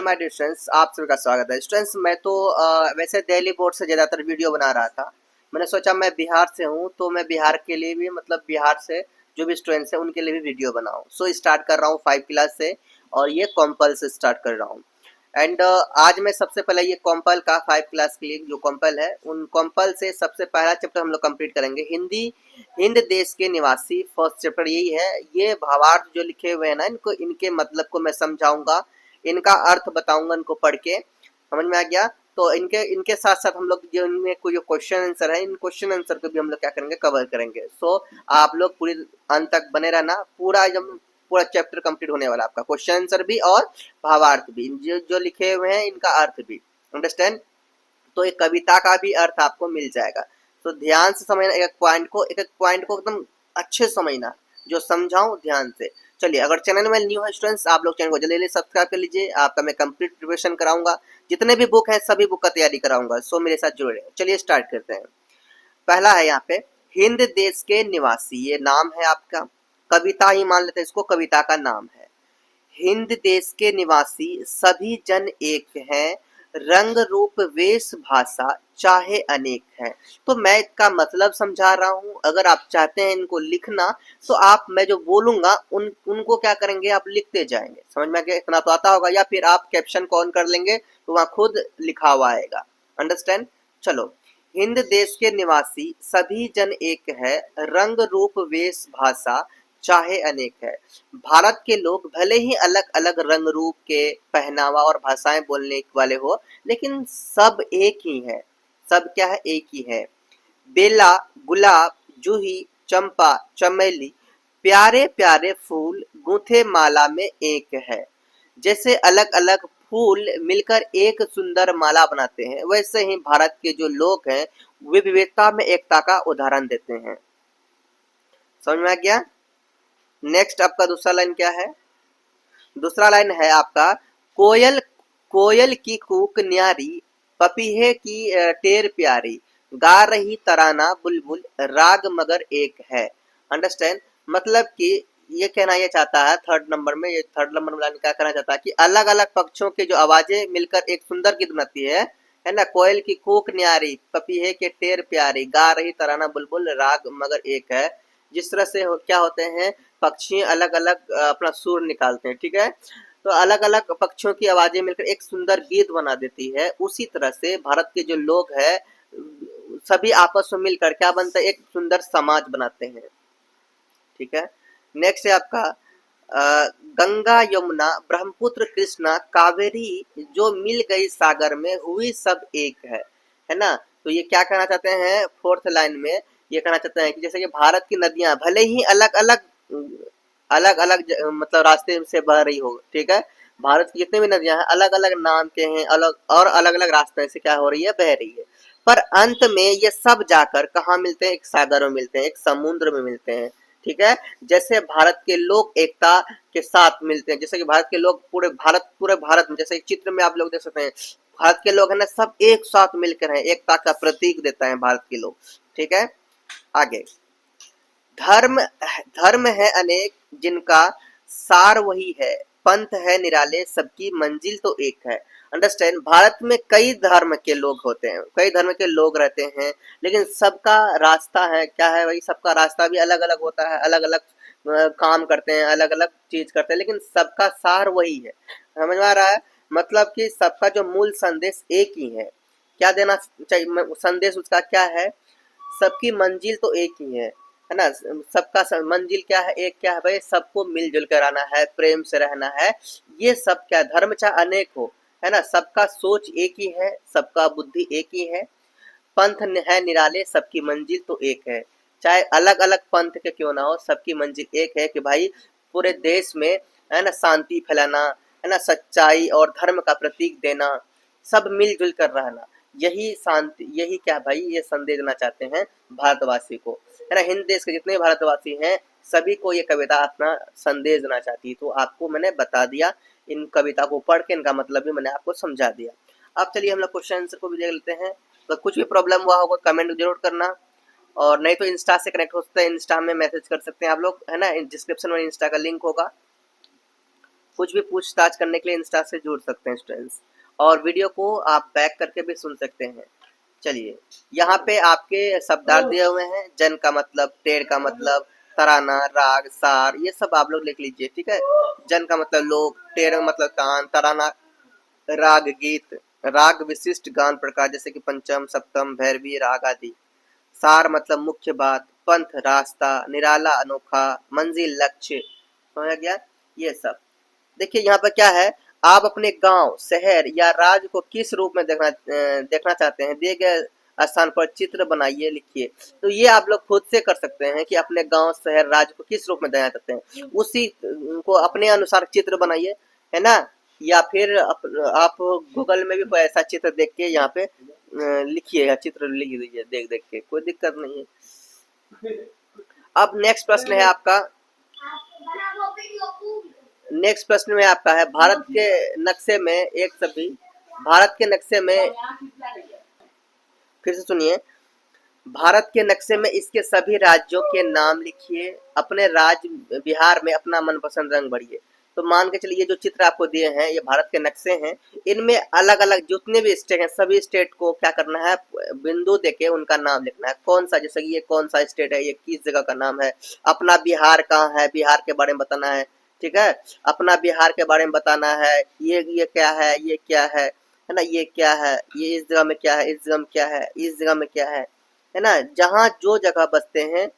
My dear students, आप सभी का स्वागत है। स्टूडेंट्स, मैं तो वैसे दिल्ली बोर्ड से ज़्यादातर वीडियो बना रहा था। मैंने सोचा मैं बिहार से हूँ तो मैं बिहार के लिए भी मतलब बिहार से जो भी स्टूडेंट्स हैं उनके लिए भी वीडियो बनाऊँ। सो स्टार्ट कर रहा हूँ 5 क्लास से और ये कॉम्पल से स्टार्ट कर रहा हूँ। एंड आज मैं सबसे पहले ये कॉम्पल का 5 क्लास के लिए जो कॉम्पल है उन कॉम्पल से सबसे पहला चैप्टर हम लोग कंप्लीट करेंगे। हिंद देश के निवासी फर्स्ट चैप्टर यही है। ये भावार्थ जो लिखे हुए हैं ना, इनको इनके मतलब को मैं समझाऊंगा, इनका अर्थ बताऊंगा, इनको पढ़ के समझ में आ गया। तो इनके इनके साथ साथ हम लोग जो इनमें कोई जो क्वेश्चन आंसर है, इन क्वेश्चन आंसर को भी हम लोग क्या करेंगे, कवर करेंगे। सो आप लोग पूरी अंत तक बने रहना। पूरा चैप्टर कंप्लीट होने वाला आपका, क्वेश्चन आंसर भी और भावार्थ भी, जो लिखे हुए हैं इनका अर्थ भी। अंडरस्टैंड? तो एक कविता का भी अर्थ आपको मिल जाएगा। तो ध्यान से समझना, एक एक पॉइंट को एकदम अच्छे से समझना, जो समझाऊं ध्यान से। चलिए, अगर चैनल में न्यू है स्टूडेंट्स, आप लोग चैनल को जल्दी जल्दी सब्सक्राइब कर लीजिए। आपका मैं कंप्लीट प्रिपरेशन कराऊंगा, जितने भी बुक है सभी बुक का तैयारी कराऊंगा। सो मेरे साथ जुड़े। चलिए स्टार्ट करते हैं। पहला है यहाँ पे, हिंद देश के निवासी, ये नाम है आपका, कविता ही मान लेते हैं इसको, कविता का नाम है। हिंद देश के निवासी सभी जन एक हैं, रंग रूप वेश भाषा चाहे अनेक है। तो मैं इसका मतलब समझा रहा हूं, अगर आप चाहते हैं इनको लिखना तो आप, मैं जो बोलूंगा उनको क्या करेंगे, आप लिखते जाएंगे। समझ में आ गया? इतना तो आता होगा, या फिर आप कैप्शन को ऑन कर लेंगे तो वहां खुद लिखा हुआ आएगा। अंडरस्टैंड? चलो, हिंद देश के निवासी सभी जन एक है, रंग रूप वेश भाषा चाहे अनेक है। भारत के लोग भले ही अलग अलग रंग रूप के, पहनावा और भाषाएं बोलने वाले हो, लेकिन सब एक ही है। सब क्या है? एक ही है। बेला, गुलाब, जूही, चंपा, चमेली, प्यारे प्यारे फूल गूंथे माला में एक है। जैसे अलग अलग फूल मिलकर एक सुंदर माला बनाते हैं, वैसे ही भारत के जो लोग हैं वे विविधता में एकता का उदाहरण देते हैं। समझ में आ गया? नेक्स्ट आपका दूसरा लाइन क्या है? दूसरा लाइन है आपका, कोयल कोयल की कूक न्यारी, पपीहे की टेर प्यारी, गा रही तराना बुलबुल, राग मगर एक है। अंडरस्टैंड? मतलब कि ये कहना ये चाहता है, थर्ड नंबर में, ये थर्ड नंबर में लाइन क्या कहना चाहता है कि अलग अलग पक्षियों की जो आवाजें मिलकर एक सुंदर गीत बनाती है ना। कोयल की कूक न्यारी, पपीहे के टेर प्यारी, गा रही तराना बुलबुल, राग मगर एक है। जिस तरह से क्या होते हैं, पक्षी अलग अलग अपना सुर निकालते हैं, ठीक है। तो अलग अलग पक्षियों की आवाजें मिलकर एक सुंदर गीत बना देती है। उसी तरह से भारत के जो लोग हैं सभी आपस में मिलकर क्या बनता है, एक सुंदर समाज बनाते हैं। ठीक है। नेक्स्ट है आपका, गंगा यमुना ब्रह्मपुत्र कृष्णा कावेरी, जो मिल गई सागर में हुई सब एक है ना। तो ये क्या कहना चाहते हैं फोर्थ लाइन में, ये कहना चाहते हैं कि जैसे कि भारत की नदियां भले ही अलग अलग मतलब रास्ते से बह रही हो, ठीक है। भारत की जितने भी नदियां हैं अलग अलग नाम के हैं, अलग अलग रास्ते से क्या हो रही है, बह रही है। पर अंत में ये सब जाकर कहाँ मिलते हैं, एक सागर में मिलते हैं, एक समुद्र में मिलते हैं। ठीक है। जैसे भारत के लोग एकता के साथ मिलते हैं, जैसे कि भारत के लोग पूरे भारत में, जैसे एक चित्र में आप लोग देख सकते हैं, भारत के लोग है ना सब एक साथ मिलकर हैं, एकता का प्रतीक देता है भारत के लोग। ठीक है। आगे, धर्म धर्म है अनेक जिनका सार वही है, पंथ है निराले सबकी मंजिल तो एक है। अंडरस्टैंड? भारत में कई धर्म के लोग होते हैं, कई धर्म के लोग रहते हैं, लेकिन सबका रास्ता है क्या है भाई, सबका रास्ता भी अलग अलग होता है, अलग अलग काम करते हैं, अलग अलग चीज करते हैं, लेकिन सबका सार वही है। समझ में आ रहा है? मतलब कि सबका जो मूल संदेश एक ही है। क्या देना चाहिए संदेश, उसका क्या है, सबकी मंजिल तो एक ही है ना। सबका मंजिल क्या है, एक क्या है भाई, सबको मिलजुल कर आना है, प्रेम से रहना है। ये सब क्या, धर्म चाहे अनेक हो, है ना, सबका सोच एक ही है, सबका बुद्धि एक ही है। पंथ है निराले सबकी मंजिल तो एक है। चाहे अलग अलग पंथ के क्यों ना हो, सबकी मंजिल एक है कि भाई पूरे देश में, है ना, शांति फैलाना, है ना, सच्चाई और धर्म का प्रतीक देना, सब मिलजुल कर रहना। यही शांति, यही क्या भाई, ये संदेश देना चाहते हैं भारतवासी को, है ना। हिंद देश के जितने भारतवासी हैं सभी को ये कविता अपना संदेश देना चाहती है। तो आपको मैंने बता दिया, इन कविता को पढ़ के इनका मतलब भी मैंने आपको समझा दिया। अब चलिए हम लोग क्वेश्चन आंसर को भी देख लेते हैं। तो कुछ भी प्रॉब्लम हुआ होगा कमेंट जरूर करना, और नहीं तो इंस्टा से कनेक्ट हो सकते हैं, इंस्टा में मैसेज कर सकते हैं आप लोग, है ना। डिस्क्रिप्शन में इंस्टा का लिंक होगा। कुछ भी पूछताछ करने के लिए इंस्टा से जुड़ सकते हैं स्टूडेंट्स, और वीडियो को आप बैक करके भी सुन सकते हैं। चलिए, यहाँ पे आपके शब्दार्थ दिए हुए हैं। जन का मतलब, टेर का मतलब, तराना, राग, सार, ये सब आप लोग लिख लीजिए, ठीक है। जन का मतलब लोग, टेर का मतलब तान, तराना राग गीत, राग विशिष्ट गान प्रकार जैसे कि पंचम, सप्तम, भैरवी राग आदि। सार मतलब मुख्य बात, पंथ रास्ता, निराला अनोखा, मंजिल लक्ष्य, समझ गया ये सब। देखिए यहाँ पर क्या है, आप अपने गांव, शहर या राज्य को किस रूप में देखना चाहते हैं, दिए गए स्थान पर चित्र बनाइए, लिखिए। तो ये आप लोग खुद से कर सकते हैं कि अपने गांव, शहर, राज्य को किस रूप में देखना चाहते हैं, उसी को अपने अनुसार चित्र बनाइए, है ना। या फिर आप गूगल में भी कोई ऐसा चित्र देख के यहाँ पे लिखिए, चित्र लिख दीजिए देख देख के, कोई दिक्कत नहीं है। अब नेक्स्ट प्रश्न है आपका, नेक्स्ट प्रश्न में आपका है, भारत के नक्शे में एक सभी, भारत के नक्शे में, फिर से सुनिए, भारत के नक्शे में इसके सभी राज्यों के नाम लिखिए। अपने राज्य बिहार में अपना मनपसंद रंग भरिए। तो मान के चलिए जो चित्र आपको दिए हैं ये भारत के नक्शे हैं, इनमें अलग अलग जितने भी स्टेट हैं सभी स्टेट को क्या करना है, बिंदु देके उनका नाम लिखना है। कौन सा, जैसे कि ये कौन सा स्टेट है, ये किस जगह का नाम है, अपना बिहार कहाँ है, बिहार के बारे में बताना है, ठीक है। अपना बिहार के बारे में बताना है, ये क्या है, ये क्या है ना, ये क्या है, ये इस जगह में क्या है, इस जगह में क्या है, इस जगह में क्या है ना। जहाँ जो जगह बसते हैं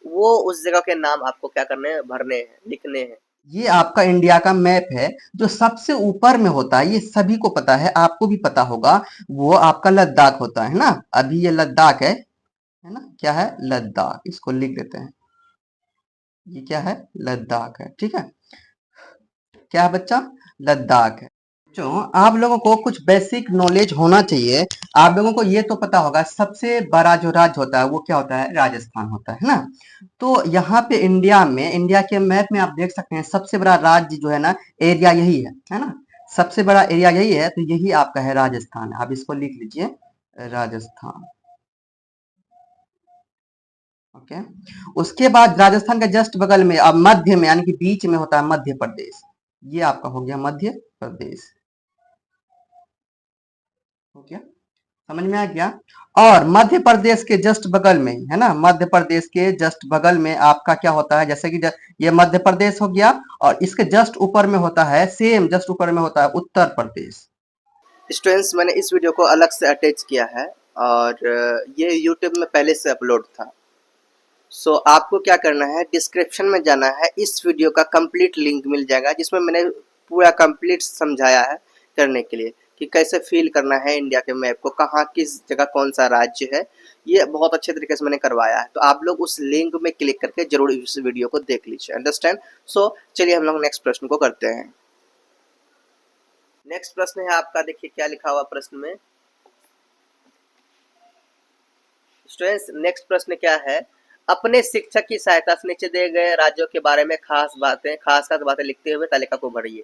वो उस जगह के नाम आपको क्या करने हैं, भरने हैं, लिखने हैं। ये आपका इंडिया का मैप है जो सबसे ऊपर में होता है, ये सभी को पता है, आपको भी पता होगा। वो आपका लद्दाख होता है ना। अभी ये लद्दाख है ना, क्या है, लद्दाख, इसको लिख देते हैं। ये क्या है, लद्दाख है, ठीक है। क्या है बच्चा, लद्दाख है। बच्चों आप लोगों को कुछ बेसिक नॉलेज होना चाहिए। आप लोगों को ये तो पता होगा सबसे बड़ा जो राज्य होता है वो क्या होता है, राजस्थान होता है ना। तो यहाँ पे इंडिया में, इंडिया के मैप में आप देख सकते हैं सबसे बड़ा राज्य जो है ना, एरिया यही है ना। सबसे बड़ा एरिया यही है, तो यही आपका है राजस्थान। आप इसको लिख लीजिए, राजस्थान। ओके। उसके बाद राजस्थान के जस्ट बगल में, अब मध्य में यानी कि बीच में होता है मध्य प्रदेश। ये आपका हो गया मध्य प्रदेश, हो गया, समझ में आ गया। और मध्य प्रदेश के जस्ट बगल में है ना, मध्य प्रदेश के जस्ट बगल में आपका क्या होता है, जैसे कि ये मध्य प्रदेश हो गया, और इसके जस्ट ऊपर में होता है, सेम जस्ट ऊपर में होता है उत्तर प्रदेश। स्टूडेंट्स मैंने इस वीडियो को अलग से अटैच किया है, और ये यूट्यूब में पहले से अपलोड था। सो आपको क्या करना है, डिस्क्रिप्शन में जाना है, इस वीडियो का कंप्लीट लिंक मिल जाएगा जिसमें मैंने पूरा कंप्लीट समझाया है करने के लिए कि कैसे फील करना है इंडिया के मैप को, कहाँ किस जगह कौन सा राज्य है। ये बहुत अच्छे तरीके से मैंने करवाया है, तो आप लोग उस लिंक में क्लिक करके जरूर इस वीडियो को देख लीजिए, अंडरस्टैंड। सो चलिए हम लोग नेक्स्ट प्रश्न को करते हैं। नेक्स्ट प्रश्न है आपका, देखिए क्या लिखा हुआ प्रश्न में। स्टूडेंट्स नेक्स्ट प्रश्न क्या है, अपने शिक्षक की सहायता से नीचे दिए गए राज्यों के बारे में खास खास बातें लिखते हुए तालिका को भरिए।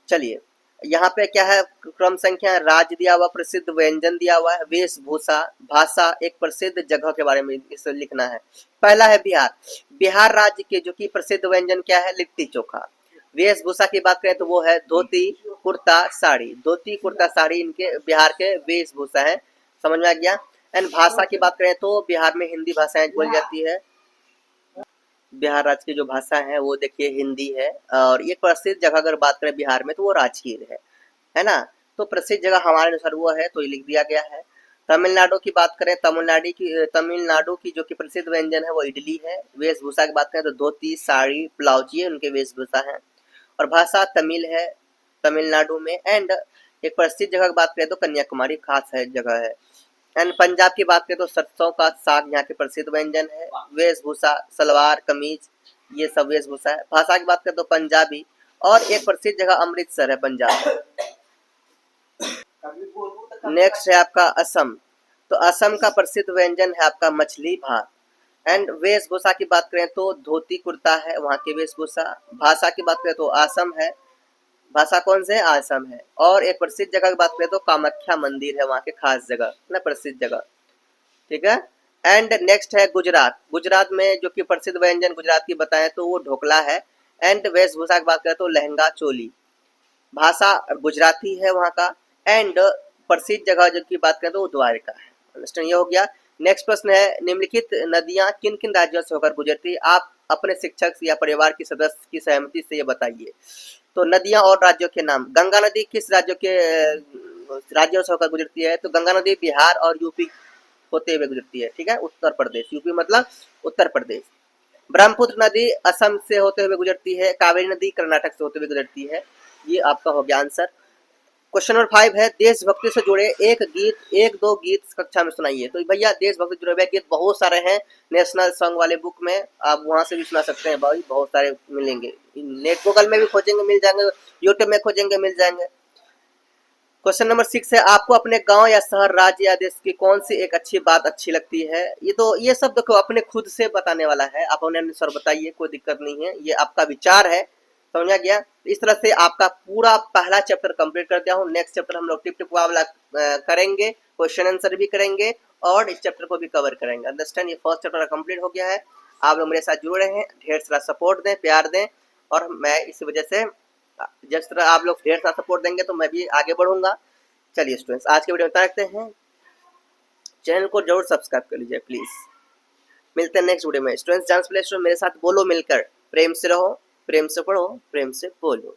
चलिए यहाँ पे क्या है, क्रम संख्या, राज्य दिया हुआ, प्रसिद्ध व्यंजन दिया हुआ है, वेशभूषा, भाषा, एक प्रसिद्ध जगह के बारे में इसे लिखना है। पहला है बिहार, बिहार राज्य के जो कि प्रसिद्ध व्यंजन क्या है, लिट्टी चोखा। वेशभूषा की बात करें तो वो है धोती कुर्ता साड़ी, धोती कुर्ता साड़ी इनके बिहार के वेशभूषा है, समझ में आ गया। एंड भाषा की बात करें तो बिहार में हिंदी भाषाएं बोली जाती है, बिहार राज्य की जो भाषा है वो देखिए हिंदी है। और एक प्रसिद्ध जगह अगर बात करें बिहार में तो वो राजगीर है ना। तो प्रसिद्ध जगह हमारे अनुसार वो है, तो ये लिख दिया गया है। तमिलनाडु की बात करें, तमिलनाडु की जो कि प्रसिद्ध व्यंजन है वो इडली है। वेशभूषा की बात करें तो धोती साड़ी ब्लाउज ये उनके वेशभूषा है। और भाषा तमिल है तमिलनाडु में। एंड एक प्रसिद्ध जगह की बात करें तो कन्याकुमारी खास है जगह है। एंड पंजाब की बात करें तो सरसों का साग यहाँ के प्रसिद्ध व्यंजन है। वेशभूषा सलवार कमीज ये सब वेशभूषा है। भाषा की बात करें तो पंजाबी। और एक प्रसिद्ध जगह अमृतसर है पंजाब। नेक्स्ट है आपका असम, तो असम का प्रसिद्ध व्यंजन है आपका मछली भात। एंड वेशभूषा की बात करें तो धोती कुर्ता है वहाँ की वेशभूषा। भाषा की बात करें तो असम है, भाषा कौन से है, असम है। और एक प्रसिद्ध जगह की बात करें तो कामाख्या मंदिर है वहाँ के खास जगह ना, प्रसिद्ध जगह, ठीक है। एंड नेक्स्ट है गुजरात, गुजरात में जो कि प्रसिद्ध व्यंजन गुजरात की बताएं तो वो ढोकला है। एंड वेशभूषा की बात करें तो लहंगा चोली। भाषा गुजराती है वहाँ का। एंड प्रसिद्ध जगह जो की बात करें तो द्वारका है। अंडरस्टैंड, ये हो गया। नेक्स्ट प्रश्न है, निम्नलिखित नदियाँ किन किन राज्यों से होकर गुजरती है? आप अपने शिक्षक या परिवार के सदस्य की सहमति से ये बताइए। तो नदियाँ और राज्यों के नाम, गंगा नदी किस राज्यों से होकर गुजरती है? तो गंगा नदी बिहार और यूपी होते हुए गुजरती है, ठीक है, उत्तर प्रदेश, यूपी मतलब उत्तर प्रदेश। ब्रह्मपुत्र नदी असम से होते हुए गुजरती है। कावेरी नदी कर्नाटक से होते हुए गुजरती है। ये आपका हो गया आंसर। क्वेश्चन नंबर 5 है, देशभक्ति से जुड़े एक दो गीत कक्षा में सुनाइए। तो भैया देशभक्ति से जुड़े हुए गीत बहुत सारे हैं, नेशनल सॉन्ग वाले बुक में आप वहां से भी सुना सकते हैं भाई, बहुत सारे मिलेंगे। नेट गूगल में भी खोजेंगे मिल जाएंगे, यूट्यूब में खोजेंगे मिल जाएंगे। क्वेश्चन नंबर 6 है, आपको अपने गांव या शहर, राज्य या देश की कौन सी एक अच्छी बात अच्छी लगती है? ये सब देखो अपने खुद से बताने वाला है, आप अपने अनुसार बताइए, कोई दिक्कत नहीं है, ये आपका विचार है, समझा गया। इस तरह से आपका पूरा पहला चैप्टर कंप्लीट कर दिया हूँ। नेक्स्ट चैप्टर हम लोग टिप टिप वाला करेंगे, क्वेश्चन आंसर भी करेंगे और इस चैप्टर को भी कवर करेंगे। अंडरस्टैंड, ये फर्स्ट चैप्टर कंप्लीट हो गया है। आप लोग मेरे साथ जुड़े हैं, ढेर सारा सपोर्ट दें, प्यार दें, और मैं इस वजह से जिस तरह आप लोग ढेर सारा सपोर्ट देंगे तो मैं भी आगे बढ़ूंगा। चलिए स्टूडेंट्स, आज के वीडियो में इतना रखते हैं। चैनल को जरूर सब्सक्राइब कर लीजिए प्लीज। मिलते हैं नेक्स्ट वीडियो में। स्टूडेंट्स डांस प्ले स्टूडेंट मेरे साथ बोलो मिलकर, प्रेम से रहो, प्रेम से पढ़ो, प्रेम से बोलो।